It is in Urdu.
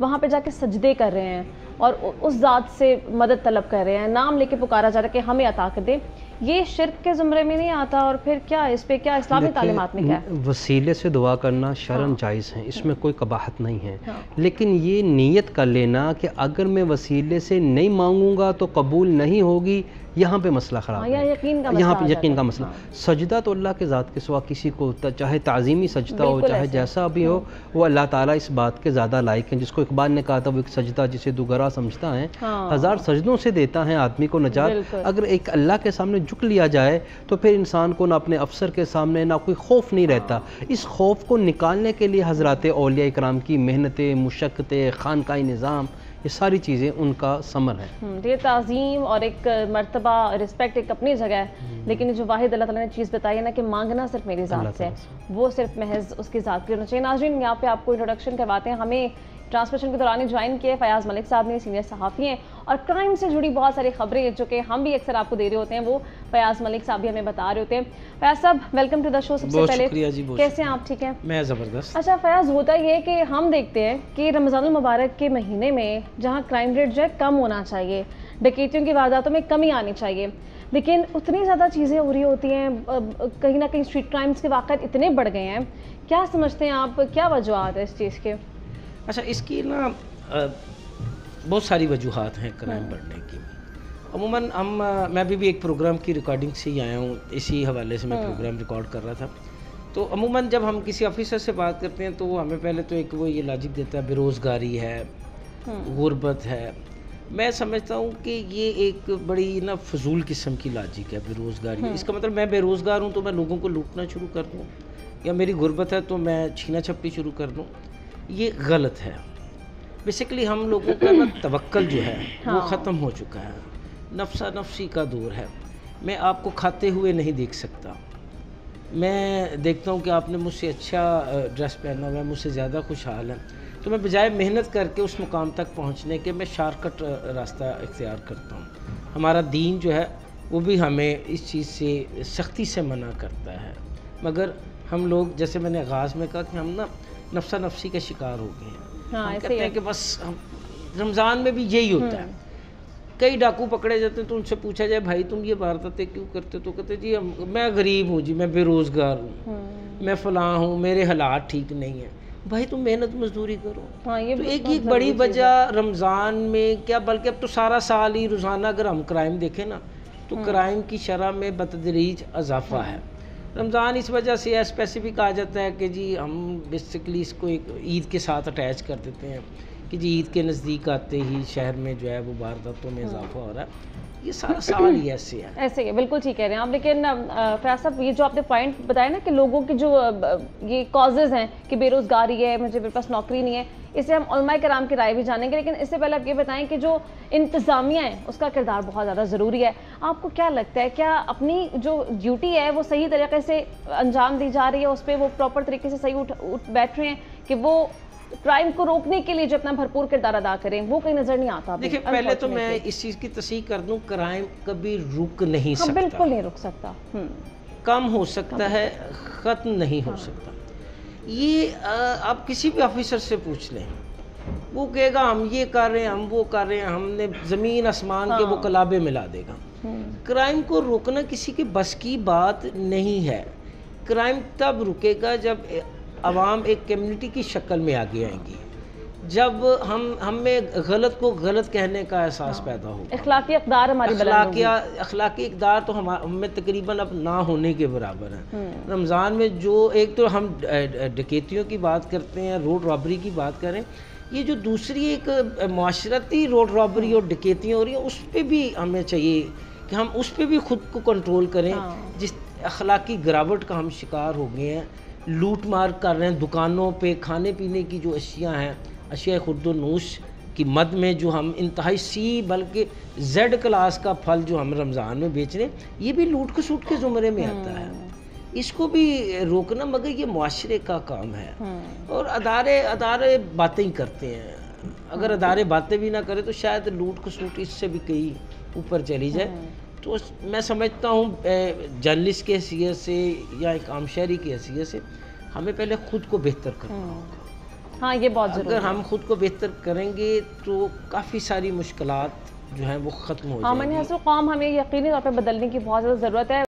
وہاں پہ جا کے سجدے کر رہے ہیں اور اس ذات سے مدد طلب کر رہے ہیں, نام لے کے پکارا جا رہا ہے کہ ہمیں عطا کر دے, یہ شرک کے زمرے میں نہیں آتا؟ اور پھر کیا اس پہ کیا اسلامی تعلیمات میں کیا ہے؟ وسیلے سے دعا کرنا شرعاً جائز ہے, اس میں کوئی قباحت نہیں ہے, لیکن یہ نیت کر لینا کہ اگر میں وسیلے سے نہیں مانگوں گا تو قبول نہیں ہوگی, یہاں پہ مسئلہ خراب ہے, یہاں پہ یقین کا مسئلہ. سجدہ تو اللہ کے ذات کے سوا کسی کو, چاہے تعظیمی سجدہ ہو چاہے جیسا بھی ہو, وہ اللہ تعالیٰ اس بات کے زیادہ لائق ہیں. جس کو اقبال نے کہا تھا وہ ایک سجدہ جسے دوگرا سمجھتا ہے, 1000 سجدوں سے دیتا ہے آدمی کو نجات. اگر ایک اللہ کے سامنے جھک لیا جائے تو پھر انسان کو نہ اپنے افسر کے سامنے نہ کوئی خوف نہیں رہتا. اس خوف کو نکالنے کے لیے حضرات اولیاء اکرام کی محنتیں, مشقتیں, خانقاہی نظام, یہ ساری چیزیں ان کا ثمر ہے. یہ تعظیم اور ایک مرتبہ رسپیکٹ ایک اپنی جگہ ہے, لیکن جو واحد اللہ تعالیٰ نے چیز بتائی ہے نا کہ مانگنا صرف میری ذات سے ہے, وہ صرف محض اس کی ذات کے ہونا چاہیے. ناظرین یہاں پہ آپ کو انٹروڈکشن کرواتے ہیں, ہمیں ٹرانسمیشن کے دوران جوائن کیے فیاض ملک صاحب نے, سینئر صحافی ہیں, اور کرائم سے جڑی بہت ساری خبریں جو کہ ہم بھی اکثر آپ کو دے رہے ہوتے ہیں وہ فیاض ملک صاحب بھی ہمیں بتا رہے ہوتے ہیں. فیاض صاحب ویلکم ٹو دا شو. سب سے پہلے کیسے ہیں آپ؟ ٹھیک ہیں, میں زبردست. اچھا فیاض, ہوتا یہ ہے کہ ہم دیکھتے ہیں کہ رمضان المبارک کے مہینے میں جہاں کرائم ریٹ جو ہے کم ہونا چاہیے, ڈکیتیوں کی وارداتوں میں کمی آنی چاہیے, لیکن اتنی زیادہ چیزیں ہو رہی ہوتی ہیں, کہیں نہ کہیں اسٹریٹ کرائمز کے واقعات اتنے بڑھ گئے ہیں. کیا سمجھتے ہیں آپ, کیا وجوہات ہے اس چیز کے؟ اچھا, اس کی نا بہت ساری وجوہات ہیں کرائم بڑھنے کی. عموماً میں بھی ایک پروگرام کی ریکارڈنگ سے ہی آیا ہوں, اسی حوالے سے میں پروگرام ریکارڈ کر رہا تھا. تو عموماً جب ہم کسی آفیسر سے بات کرتے ہیں تو وہ ہمیں پہلے تو ایک وہ یہ لاجک دیتا ہے بے روزگاری ہے, غربت ہے. میں سمجھتا ہوں کہ یہ ایک بڑی نا فضول قسم کی لاجک ہے بے روزگاری. اس کا مطلب میں بے روزگار ہوں تو میں لوگوں کو لوٹنا شروع کر دوں, یا میری غربت ہے تو میں چھینا چھپٹی شروع کر دوں. یہ غلط ہے. بیسیکلی ہم لوگوں کا نا توکل جو ہے وہ ختم ہو چکا ہے, نفسا نفسی کا دور ہے. میں آپ کو کھاتے ہوئے نہیں دیکھ سکتا. میں دیکھتا ہوں کہ آپ نے مجھ سے اچھا ڈریس پہنا ہوا ہے, مجھ سے زیادہ خوشحال ہے, تو میں بجائے محنت کر کے اس مقام تک پہنچنے کے میں شارٹ کٹ راستہ اختیار کرتا ہوں. ہمارا دین جو ہے وہ بھی ہمیں اس چیز سے سختی سے منع کرتا ہے, مگر ہم لوگ جیسے میں نے آغاز میں کہا کہ ہم نا نفسا نفسی کا شکار ہو گئے ہیں. ہم کہتے ہیں کہ بس رمضان میں بھی یہی ہوتا ہے. کئی ڈاکو پکڑے جاتے ہیں تو ان سے پوچھا جائے بھائی تم یہ وارداتیں کیوں کرتے, تو کہتے جی میں غریب ہوں, جی میں بے روزگار ہوں, میں فلاں ہوں, میرے حالات ٹھیک نہیں ہیں. بھائی تم محنت مزدوری کرو. تو ایک بڑی وجہ رمضان میں کیا بلکہ اب تو سارا سال ہی روزانہ اگر ہم کرائم دیکھیں نا تو کرائم کی شرح میں بتدریج اضافہ ہے. رمضان اس وجہ سے اسپیسیفک آ جاتا ہے کہ جی ہم بیسیکلی اس کو ایک عید کے ساتھ اٹیچ کر دیتے ہیں کہ جی عید کے نزدیک آتے ہی شہر میں جو ہے وہ وارداتوں میں اضافہ ہو رہا ہے. یہ سارا سال ہی ایسے ہے. ایسے ہی بالکل ٹھیک کہہ رہے ہیں آپ. لیکن فیاض صاحب یہ جو آپ نے پوائنٹ بتایا نا کہ لوگوں کی جو یہ کازز ہیں کہ بے روزگاری ہے, مجھے میرے پاس نوکری نہیں ہے, اس سے ہم علماء کرام کی رائے بھی جانیں گے, لیکن اس سے پہلے آپ یہ بتائیں کہ جو انتظامیہ ہے اس کا کردار بہت زیادہ ضروری ہے. آپ کو کیا لگتا ہے, کیا اپنی جو ڈیوٹی ہے وہ صحیح طریقے سے انجام دی جا رہی ہے, اس پہ وہ پراپر طریقے سے صحیح اٹھ بیٹھ رہے ہیں کہ وہ کرائم کو روکنے کے لیے جو اپنا بھرپور کردار ادا کریں؟ وہ کہیں نظر نہیں آتا. دیکھیں پہلے تو میں اس چیز کی تصحیح کر دوں, کرائم کبھی رک نہیں سکتا. بالکل نہیں رک سکتا. کم ہو سکتا ہے, ختم نہیں ہو سکتا. یہ آپ کسی بھی آفیسر سے پوچھ لیں, وہ کہے گا ہم یہ کر رہے ہیں, ہم وہ کر رہے ہیں, ہم نے زمین آسمان کے وہ کلابے ملا دے گا. کرائم کو روکنا کسی کے بس کی بات نہیں ہے. کرائم تب رکے گا جب عوام ایک کمیونٹی کی شکل میں آگے آئیں گی, جب ہم میں غلط کو غلط کہنے کا احساس پیدا ہوگا. اخلاقی اقدار ہماری اخلاقی اقدار تو ہم میں تقریباً اب نہ ہونے کے برابر ہیں. رمضان میں جو ایک تو ہم ڈکیتیوں کی بات کرتے ہیں, روڈ رابری کی بات کریں, یہ جو دوسری ایک معاشرتی روڈ رابری اور ڈکیتیاں ہو رہی ہیں اس پہ بھی ہمیں چاہیے کہ ہم اس پہ بھی خود کو کنٹرول کریں. جس اخلاقی گراوٹ کا ہم شکار ہو گئے ہیں, لوٹ مار کر رہے ہیں دکانوں پہ, کھانے پینے کی جو اشیاء ہیں, اشیاء خرد و نوش کی مد میں جو ہم انتہائی سی بلکہ زیڈ کلاس کا پھل جو ہم رمضان میں بیچ رہے ہیں, یہ بھی لوٹ کسوٹ کے زمرے میں آتا ہے. اس کو بھی روکنا مگر یہ معاشرے کا کام ہے. اور ادارے باتیں ہی کرتے ہیں. اگر ادارے باتیں بھی نہ کریں تو شاید لوٹ کسوٹ اس سے بھی کہیں اوپر چلی جائے. تو میں سمجھتا ہوں جرنلسٹ کی حیثیت سے یا ایک عام شہری کی حیثیت سے ہمیں پہلے خود کو بہتر کرنا ہوگا. ہاں یہ بہت ضروری اگر ہے. ہم خود کو بہتر کریں گے تو کافی ساری مشکلات جو ہیں وہ ختم ہو ہاں جائیں گی. منحصر قوم ہمیں یقینی طور پہ بدلنے کی بہت زیادہ ضرورت ہے.